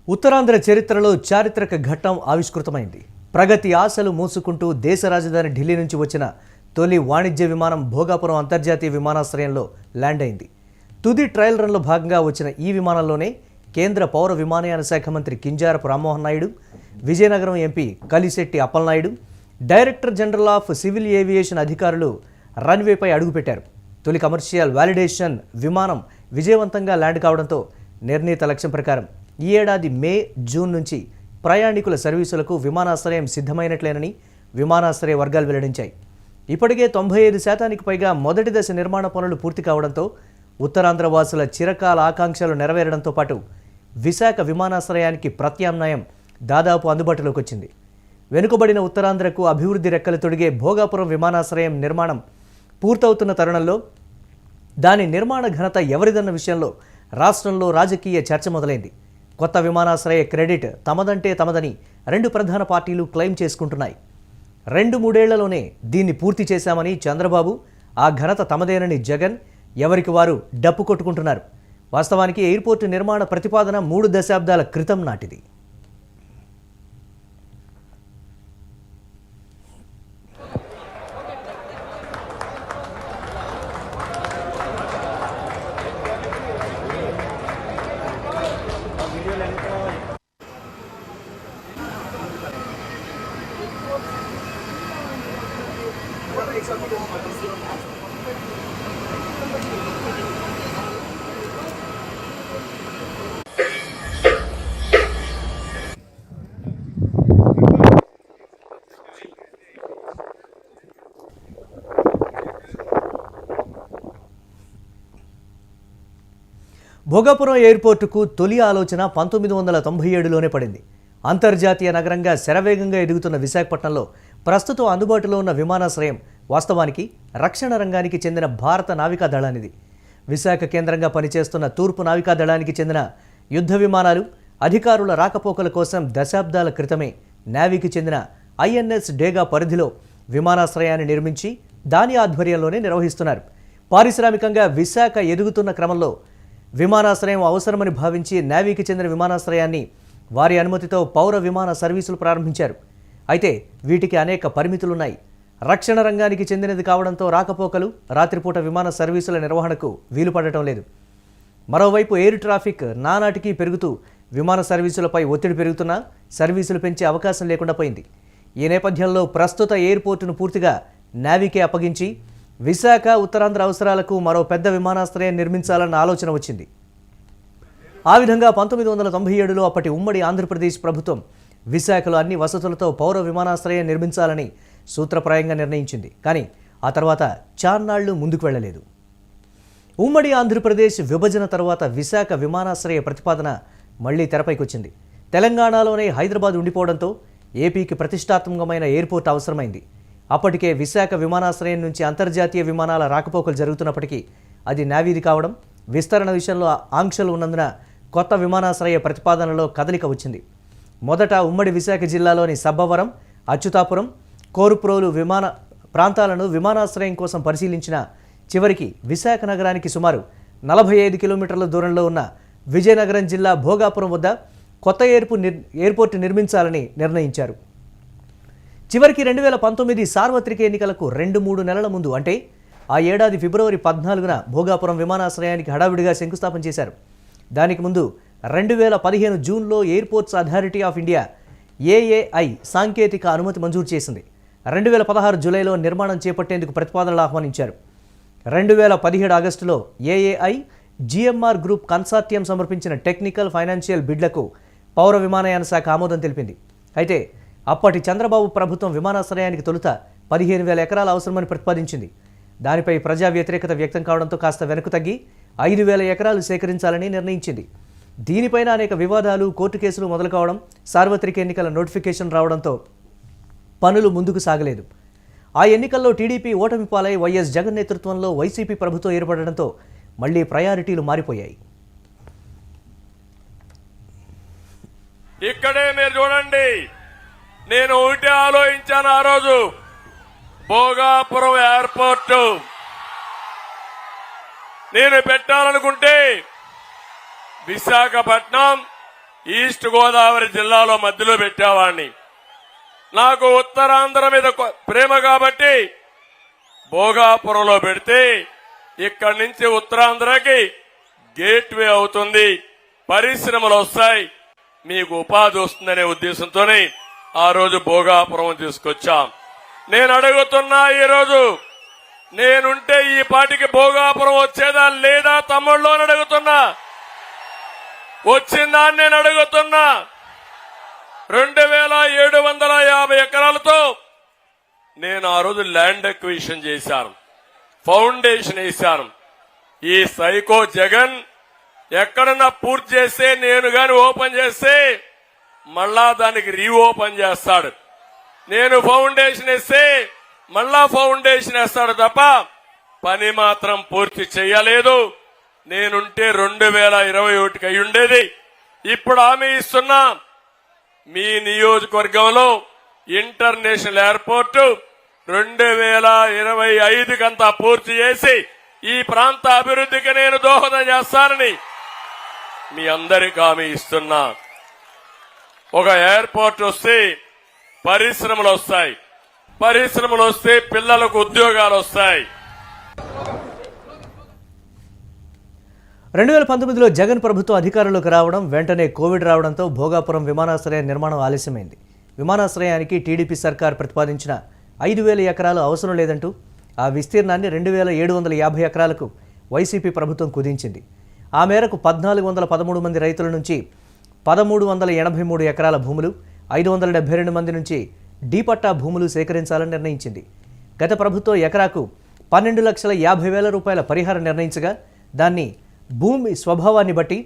ఉత్తరాంధ్ర చరిత్రలో చారిత్రక ఘట్టం ఆవిష్కృతమైంది. ప్రగతి ఆశలు మూసుకుంటూ దేశ రాజధాని ఢిల్లీ నుంచి వచ్చిన తొలి వాణిజ్య విమానం భోగాపురం అంతర్జాతీయ విమానాశ్రయంలో ల్యాండ్ అయింది. తుది ట్రయల్ రన్లో భాగంగా వచ్చిన ఈ విమానంలోనే కేంద్ర పౌర విమానయాన శాఖ మంత్రి Kinjarapu Rammohan Naidu, Vizianagaram MP Kalisetti Appalanaidu, director general of civil aviation అధికారులు రన్వేపై అడుగుపెట్టారు. తొలి కమర్షియల్ వాలిడేషన్ విమానం విజయవంతంగా ల్యాండ్ కావడంతో నిర్ణీత లక్ష్యం ప్రకారం ఈ ఏడాది మే, జూన్ నుంచి ప్రయాణికుల సర్వీసులకు విమానాశ్రయం సిద్ధమైనట్లేనని విమానాశ్రయ వర్గాలు వెల్లడించాయి. ఇప్పటికే 95% పైగా మొదటి దశ నిర్మాణ పనులు పూర్తి కావడంతో ఉత్తరాంధ్ర వాసుల చిరకాల ఆకాంక్షలు నెరవేరడంతో పాటు విశాఖ విమానాశ్రయానికి ప్రత్యామ్నాయం దాదాపు అందుబాటులోకి వచ్చింది. వెనుకబడిన ఉత్తరాంధ్రకు అభివృద్ధి రెక్కలు తొడిగే భోగాపురం విమానాశ్రయం నిర్మాణం పూర్తవుతున్న తరుణంలో దాని నిర్మాణ ఘనత ఎవరిదన్న విషయంలో రాష్ట్రంలో రాజకీయ చర్చ మొదలైంది. కొత్త విమానాశ్రయ క్రెడిట్ తమదంటే తమదని రెండు ప్రధాన పార్టీలు క్లెయిమ్ చేసుకుంటున్నాయి. 2-3 ఏళ్లలోనే దీన్ని పూర్తి చేశామని చంద్రబాబు, ఆ ఘనత తమదేనని జగన్ ఎవరికి వారు డప్పు కొట్టుకుంటున్నారు. వాస్తవానికి ఎయిర్పోర్టు నిర్మాణ ప్రతిపాదన 3 దశాబ్దాల క్రితం నాటిది. భోగాపురం ఎయిర్పోర్టుకు తొలి ఆలోచన 1997లోనే పడింది. అంతర్జాతీయ నగరంగా శరవేగంగా ఎదుగుతున్న విశాఖపట్నంలో ప్రస్తుతం అందుబాటులో ఉన్న విమానాశ్రయం వాస్తవానికి రక్షణ రంగానికి చెందిన భారత నావికా దళానిది. విశాఖ కేంద్రంగా పనిచేస్తున్న తూర్పు నావికా దళానికి చెందిన యుద్ధ విమానాలు, అధికారుల రాకపోకల కోసం దశాబ్దాల క్రితమే నేవీకి చెందిన ఐఎన్ఎస్ డేగా పరిధిలో విమానాశ్రయాన్ని నిర్మించి దాని ఆధ్వర్యంలోనే నిర్వహిస్తున్నారు. పారిశ్రామికంగా విశాఖ ఎదుగుతున్న క్రమంలో విమానాశ్రయం అవసరమని భావించి నేవీకి చెందిన విమానాశ్రయాన్ని వారి అనుమతితో పౌర విమాన సర్వీసులు ప్రారంభించారు. అయితే వీటికి అనేక పరిమితులున్నాయి. రక్షణ రంగానికి చెందినది కావడంతో రాకపోకలు, రాత్రిపూట విమాన సర్వీసుల నిర్వహణకు వీలు పడటం లేదు. మరోవైపు ఎయిర్ ట్రాఫిక్ నానాటికి పెరుగుతూ విమాన సర్వీసులపై ఒత్తిడి పెరుగుతున్నా సర్వీసులు పెంచే అవకాశం లేకుండా పోయింది. ఈ నేపథ్యంలో ప్రస్తుత ఎయిర్పోర్టును పూర్తిగా నేవీకే అప్పగించి విశాఖ, ఉత్తరాంధ్ర అవసరాలకు మరో పెద్ద విమానాశ్రయం నిర్మించాలన్న ఆలోచన వచ్చింది. ఆ విధంగా 1997లో అప్పటి ఉమ్మడి ఆంధ్రప్రదేశ్ ప్రభుత్వం విశాఖలో అన్ని వసతులతో పౌర విమానాశ్రయం నిర్మించాలని సూత్రప్రాయంగా నిర్ణయించింది. కానీ ఆ తర్వాత చాన్నాళ్లు ముందుకు వెళ్ళలేదు. ఉమ్మడి ఆంధ్రప్రదేశ్ విభజన తర్వాత విశాఖ విమానాశ్రయ ప్రతిపాదన మళ్లీ తెరపైకి వచ్చింది. తెలంగాణలోనే హైదరాబాద్ ఉండిపోవడంతో ఏపీకి ప్రతిష్టాత్మకమైన ఎయిర్పోర్ట్ అవసరమైంది. అప్పటికే విశాఖ విమానాశ్రయం నుంచి అంతర్జాతీయ విమానాల రాకపోకలు జరుగుతున్నప్పటికీ అది నేవీది కావడం, విస్తరణ విషయంలో ఆంక్షలు ఉన్నందున కొత్త విమానాశ్రయ ప్రతిపాదనలో కదలిక వచ్చింది. మొదట ఉమ్మడి విశాఖ జిల్లాలోని సబ్బవరం, అచ్యుతాపురం, కోరుప్రోలు విమాన ప్రాంతాలను విమానాశ్రయం కోసం పరిశీలించిన చివరికి విశాఖ నగరానికి సుమారు 45 కిలోమీటర్ల దూరంలో ఉన్న విజయనగరం జిల్లా భోగాపురం వద్ద కొత్త ఎయిర్పోర్టు నిర్మించాలని నిర్ణయించారు. చివరికి 2019 సార్వత్రిక ఎన్నికలకు 2-3 నెలల ముందు, అంటే ఆ ఏడాది ఫిబ్రవరి 14న భోగాపురం విమానాశ్రయానికి హడావిడిగా శంకుస్థాపన చేశారు. దానికి ముందు 2015 జూన్లో airports authority of India AAI సాంకేతిక అనుమతి మంజూరు చేసింది. 2016 జూలైలో నిర్మాణం చేపట్టేందుకు ప్రతిపాదనలు ఆహ్వానించారు. 2017 ఆగస్టులో ఏఏఐ జిఎంఆర్ గ్రూప్ కన్సార్టియం సమర్పించిన టెక్నికల్, ఫైనాన్షియల్ బిడ్లకు పౌర విమానయాన శాఖ ఆమోదం తెలిపింది. అయితే అప్పటి చంద్రబాబు ప్రభుత్వం విమానాశ్రయానికి తొలుత 15,000 ఎకరాలు అవసరమని ప్రతిపాదించింది. దానిపై ప్రజా వ్యతిరేకత వ్యక్తం కావడంతో కాస్త వెనక్కు తగ్గి 5,000 ఎకరాలు సేకరించాలని నిర్ణయించింది. దీనిపైన అనేక వివాదాలు, కోర్టు కేసులు మొదలు కావడం, సార్వత్రిక ఎన్నికల నోటిఫికేషన్ రావడంతో పనులు ముందుకు సాగలేదు. ఆ ఎన్నికల్లో టీడీపీ ఓటమి పాలై వైఎస్ జగన్ నేతృత్వంలో వైసీపీ ప్రభుత్వం ఏర్పడడంతో మళ్లీ ప్రయారిటీలు మారిపోయాయి. ఇక్కడే మీరు చూడండి, నేను ఒకటే ఆలోచించాను ఆ రోజు. భోగాపురం ఎయిర్పోర్టు నేను పెట్టాలనుకుంటే విశాఖపట్నం, ఈస్ట్ గోదావరి జిల్లాలో మధ్యలో పెట్టేవాడిని. నాకు ఉత్తరాంధ్ర మీద ప్రేమ కాబట్టి భోగాపురంలో పెడితే ఇక్కడి నుంచి ఉత్తరాంధ్రకి గేట్వే అవుతుంది, పరిశ్రమలు వస్తాయి, మీకు ఉపాధి వస్తుందనే ఉద్దేశంతోనే ఆ రోజు భోగాపురం తీసుకొచ్చాం. నేను అడుగుతున్నా, ఈరోజు నేనుంటే ఈ పాటికి భోగాపురం వచ్చేదా లేదా తమ్ముళ్ళు అని అడుగుతున్నా. వచ్చిందా అని నేను అడుగుతున్నా. 2750 ఎకరాలతో నేను ఆ రోజు ల్యాండ్ అక్విజిషన్ చేశాను, ఫౌండేషన్ వేశాను. ఈ సైకో జగన్ ఎక్కడన్నా పూర్తి చేస్తే, నేను గాని ఓపెన్ చేస్తే మళ్ళా దానికి రీఓపెన్ చేస్తాడు. నేను ఫౌండేషన్ వేస్తే మళ్ళా ఫౌండేషన్ వేస్తాడు తప్ప పని మాత్రం పూర్తి చేయలేదు. నేనుంటే 2021కి అయి ఉండేది. ఇప్పుడు హామీ ఇస్తున్నా, మీ నియోజకవర్గంలో ఇంటర్నేషనల్ ఎయిర్పోర్ట్ 2025కంతా పూర్తి చేసి ఈ ప్రాంత అభివృద్ధికి నేను దోహదం చేస్తానని మీ అందరికీ హామీ ఇస్తున్నా. ఒక ఎయిర్పోర్ట్ వస్తే పరిశ్రమలు వస్తాయి, పరిశ్రమలు వస్తే పిల్లలకు ఉద్యోగాలు వస్తాయి. 2019లో జగన్ ప్రభుత్వం అధికారంలోకి రావడం, వెంటనే కోవిడ్ రావడంతో భోగాపురం విమానాశ్రయ నిర్మాణం ఆలస్యమైంది. విమానాశ్రయానికి టీడీపీ సర్కార్ ప్రతిపాదించిన 5000 ఎకరాలు అవసరం లేదంటూ ఆ విస్తీర్ణాన్ని 2750 ఎకరాలకు వైసీపీ ప్రభుత్వం కుదించింది. ఆ మేరకు 1413 మంది రైతుల నుంచి 1383 ఎకరాల భూములు, 572 మంది నుంచి డీపట్టా భూములు సేకరించాలని నిర్ణయించింది. గత ప్రభుత్వం ఎకరాకు 12,50,000 రూపాయల పరిహారం నిర్ణయించగా దాన్ని భూమి స్వభావాన్ని బట్టి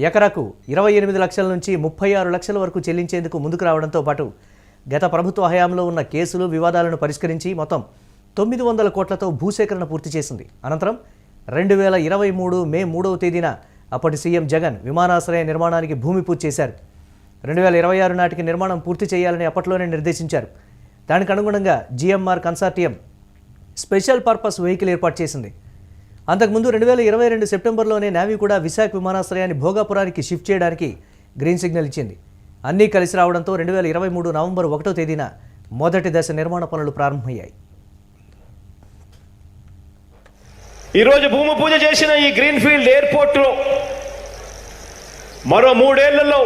ఎకరాకు 28 లక్షల నుంచి 36 లక్షల వరకు చెల్లించేందుకు ముందుకు రావడంతో పాటు గత ప్రభుత్వ హయాంలో ఉన్న కేసులు, వివాదాలను పరిష్కరించి మొత్తం 900 కోట్లతో భూసేకరణ పూర్తి చేసింది. అనంతరం 2023 మే 3వ తేదీన అప్పటి సీఎం జగన్ విమానాశ్రయ నిర్మాణానికి భూమి పూజ చేశారు. 2026 నాటికి నిర్మాణం పూర్తి చేయాలని అప్పట్లోనే నిర్దేశించారు. దానికి అనుగుణంగా GMR consortium special purpose vehicle ఏర్పాటు చేసింది. అంతకుముందు 2022 సెప్టెంబర్లోనే నేవీ కూడా విశాఖ విమానాశ్రయాన్ని భోగాపురానికి షిఫ్ట్ చేయడానికి గ్రీన్ సిగ్నల్ ఇచ్చింది. అన్నీ కలిసి రావడంతో 2023 నవంబర్ 1వ తేదీన మొదటి దశ నిర్మాణ పనులు ప్రారంభమయ్యాయి. ఈరోజు భూమి పూజ చేసిన ఈ గ్రీన్ఫీల్డ్ ఎయిర్పోర్టులో మరో 3 ఏళ్లలో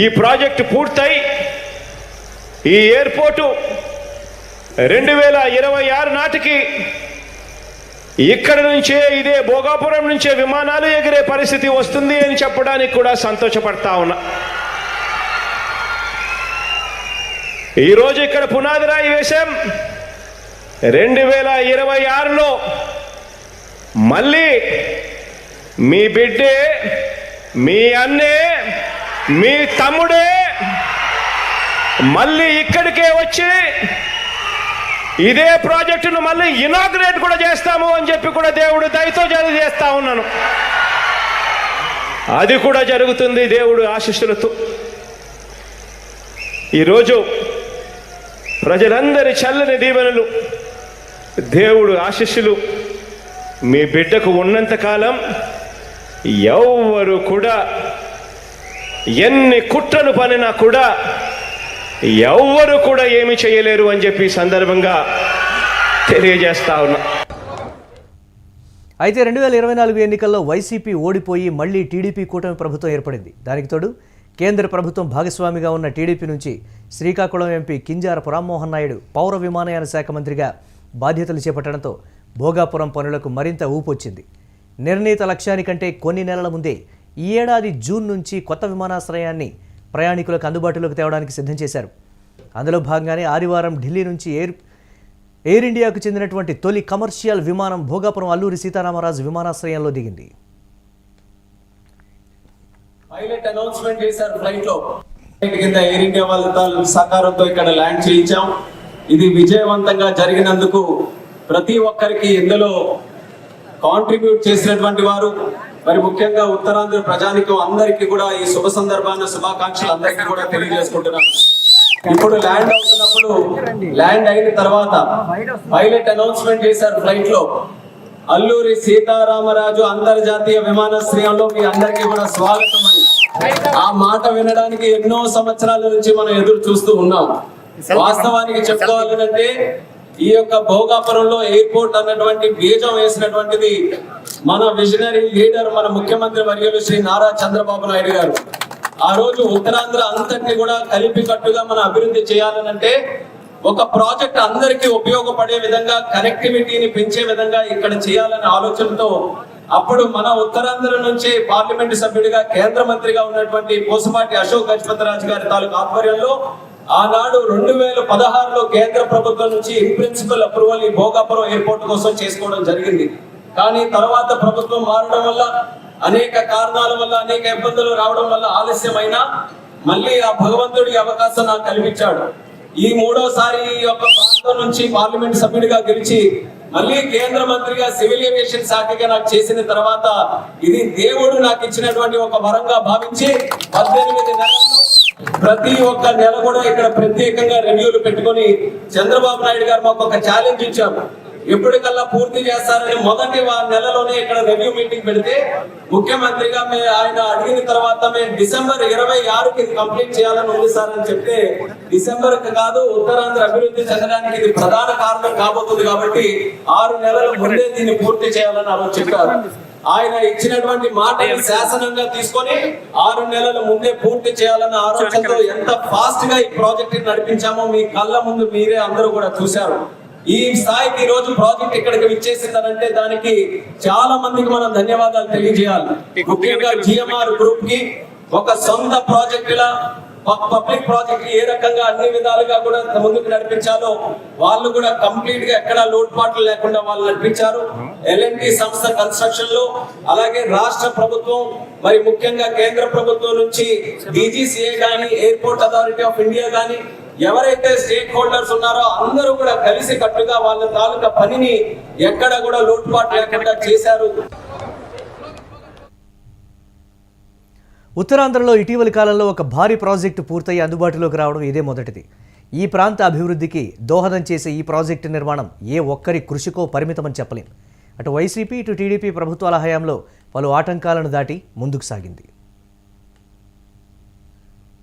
ఈ ప్రాజెక్టు పూర్తయి ఈ ఎయిర్పోర్టు 2026 నాటికి ఇక్కడి నుంచే, ఇదే భోగాపురం నుంచే విమానాలు ఎగిరే పరిస్థితి వస్తుంది అని చెప్పడానికి కూడా సంతోషపడతా ఉన్నా. ఈరోజు ఇక్కడ పునాది రాయి వేశాం. 2026లో మళ్ళీ మీ బిడ్డే, మీ అన్నే, మీ తమ్ముడే మళ్ళీ ఇక్కడికే వచ్చి ఇదే ప్రాజెక్టును మళ్ళీ ఇనాగ్రేట్ కూడా చేస్తాము అని చెప్పి కూడా దేవుడు దయతో చేస్తా ఉన్నాను. అది కూడా జరుగుతుంది దేవుడు ఆశీస్సులతో. ఈరోజు ప్రజలందరి చల్లని దీవెనలు, దేవుడు ఆశీస్సులు మీ బిడ్డకు ఉన్నంతకాలం ఎవ్వరు కూడా ఎన్ని కుట్రలు పనినా కూడా ఎవ్వరు కూడా ఏమి చేయలేరు అని చెప్పి సందర్భంగా తెలియజేస్తా ఉన్నా. అయితే 2024 ఎన్నికల్లో వైసీపీ ఓడిపోయి మళ్లీ టీడీపీ కూటమి ప్రభుత్వం ఏర్పడింది. దానికి తోడు కేంద్ర ప్రభుత్వం భాగస్వామిగా ఉన్న టీడీపీ నుంచి శ్రీకాకుళం ఎంపీ కింజారపు రామ్మోహన్ నాయుడు పౌర విమానయాన శాఖ మంత్రిగా బాధ్యతలు చేపట్టడంతో భోగాపురం పనులకు మరింత ఊపొచ్చింది. నిర్ణీత లక్ష్యానికంటే కొన్ని నెలల ముందే ఈ ఏడాది జూన్ నుంచి కొత్త విమానాశ్రయాన్ని ప్రయాణికులకు అందుబాటులోకి తేవడానికి సిద్ధం చేశారు. అందులో భాగంగానే ఆదివారం ఢిల్లీ నుంచి ఎయిర్ ఇండియాకు చెందినటువంటి తొలి కమర్షియల్ విమానం భోగాపురం అల్లూరి సీతారామరాజు విమానాశ్రయంలో దిగింది. పైలట్ అనౌన్స్మెంట్ చేశారు ఫ్లైట్ లో. కింద ఎయిర్ ఇండియా వాళ్ళ సహకారంతో ఇక్కడ ల్యాండ్ చేయించాం. ఇది విజయవంతంగా జరిగినందుకు ప్రతి ఒక్కరికి ఇందులో కాంట్రిబ్యూట్ చేసినటువంటి వారు, మరి ముఖ్యంగా ఉత్తరాంధ్ర ప్రజానికం అందరికీ కూడా ఈ శుభ సందర్భాన శుభాకాంక్షలు అందరికీ కూడా తెలియజేసుకుంటున్నాను. ఇప్పుడు ల్యాండ్ అవుతున్నప్పుడు, ల్యాండ్ అయిన తర్వాత పైలట్ అనౌన్స్మెంట్ చేశారు ఫ్లైట్ లో, అల్లూరి సీతారామరాజు అంతర్జాతీయ విమానాశ్రయంలో మీ అందరికీ కూడా స్వాగతం అని. ఆ మాట వినడానికి ఎన్నో సంవత్సరాల నుంచి మనం ఎదురు చూస్తూ ఉన్నాం. వాస్తవానికి చెప్పుకోవాలంటే ఈ యొక్క భోగాపురంలో ఎయిర్పోర్ట్ అన్నటువంటి బీజం వేసినటువంటిది మన విజనరీ లీడర్, మన ముఖ్యమంత్రి వర్యులు శ్రీ నారా చంద్రబాబు నాయుడు గారు. ఆ రోజు ఉత్తరాంధ్ర అంతటిని కూడా కలిపి కట్టుగా మనం అభివృద్ధి చేయాలనంటే ఒక ప్రాజెక్ట్ అందరికీ ఉపయోగపడే విధంగా, కనెక్టివిటీని పెంచే విధంగా ఇక్కడ చేయాలనే ఆలోచనతో అప్పుడు మన ఉత్తరాంధ్ర నుంచి పార్లమెంటు సభ్యుడిగా కేంద్ర మంత్రిగా ఉన్నటువంటి పోసపాటి అశోక్ గజపతిరాజు గారి తాలూకు ఆధ్వర్యంలో ఆనాడు 2016లో కేంద్ర ప్రభుత్వం నుంచి ఇన్ ప్రిన్సిపల్ అప్రూవల్ ఈ భోగాపురం ఎయిర్పోర్ట్ కోసం చేసుకోవడం జరిగింది. కానీ తర్వాత ప్రభుత్వం మారడం వల్ల, అనేక కారణాల వల్ల, అనేక ఇబ్బందులు రావడం వల్ల ఆలస్యమైనా మళ్ళీ ఆ భగవంతుడి అవకాశం నాకు కల్పించాడు. ఈ మూడోసారి ఈ యొక్క ప్రాంతం నుంచి పార్లమెంట్ సభ్యుడిగా గెలిచి మళ్ళీ కేంద్ర మంత్రిగా సివిల్ ఏవియేషన్ శాఖగా నాకు చేసిన తర్వాత ఇది దేవుడు నాకు ఇచ్చినటువంటి ఒక వరంగా భావించి 18 నెలల్లో ప్రతి ఒక్క నెల కూడా ఇక్కడ ప్రత్యేకంగా రివ్యూలు పెట్టుకొని చంద్రబాబు నాయుడు గారు మాకు ఒక ఛాలెంజ్ ఇచ్చారు. ఎప్పటికల్లా పూర్తి చేస్తారని మొదటి నెలలోనే ఇక్కడ రివ్యూ మీటింగ్ పెడితే ముఖ్యమంత్రిగా ఆయన అడిగిన తర్వాత మేము డిసెంబర్ 26కి కంప్లీట్ చేయాలని ఉంది సార్ అని చెప్తే, డిసెంబర్ కాదు ఉత్తరాంధ్ర అభివృద్ధి చెందడానికి ఇది ప్రధాన కారణం కాబోతుంది కాబట్టి 6 నెలల ముందే దీన్ని పూర్తి చేయాలని ఆలోచన చెప్పారు. ఆయన ఇచ్చినటువంటి మాటని శాసనంగా తీసుకొని 6 నెలల ముందే పూర్తి చేయాలన్న ఆలోచనతో ఎంత ఫాస్ట్ గా ఈ ప్రాజెక్ట్ నడిపించామో మీ కళ్ళ ముందు మీరే అందరూ కూడా చూశారు. ఈ స్థాయికి ఈ రోజు ప్రాజెక్ట్ ఇక్కడికి విచ్చేసిందనంటే దానికి చాలా మందికి మనం ధన్యవాదాలు తెలియజేయాలి. ముఖ్యంగా జిఎంఆర్ గ్రూప్ కి ఒక సొంత ప్రాజెక్ట్ లా పబ్లిక్ ప్రాజెక్ట్ ఏ రకంగా అన్ని విధాలుగా కూడా ముందుకు నడిపించాలో వాళ్ళు కూడా కంప్లీట్ గా ఎక్కడా లోటుపాట్లు లేకుండా వాళ్ళు నడిపించారు. ఎల్ఎన్టీ సంస్థ కన్స్ట్రక్షన్ లో, అలాగే రాష్ట్ర ప్రభుత్వం మరి ముఖ్యంగా కేంద్ర ప్రభుత్వం నుంచి డీజీసీఏ గానీ, ఎయిర్పోర్ట్ అథారిటీ ఆఫ్ ఇండియా గానీ ఎవరైతే స్టేక్ హోల్డర్స్ ఉన్నారో అందరూ కూడా కలిసి కట్టుగా వాళ్ళ తాలూకా పనిని ఎక్కడ కూడా లోటుపాటు లేకుండా చేశారు. ఉత్తరాంధ్రలో ఇటీవలి కాలంలో ఒక భారీ ప్రాజెక్టు పూర్తయి అందుబాటులోకి రావడం ఇదే మొదటిది. ఈ ప్రాంత అభివృద్ధికి దోహదం చేసే ఈ ప్రాజెక్టు నిర్మాణం ఏ ఒక్కరి కృషికో పరిమితమని చెప్పలేం. అటు వైసీపీ, ఇటు టీడీపీ ప్రభుత్వాల హయాంలో పలు ఆటంకాలను దాటి ముందుకు సాగింది.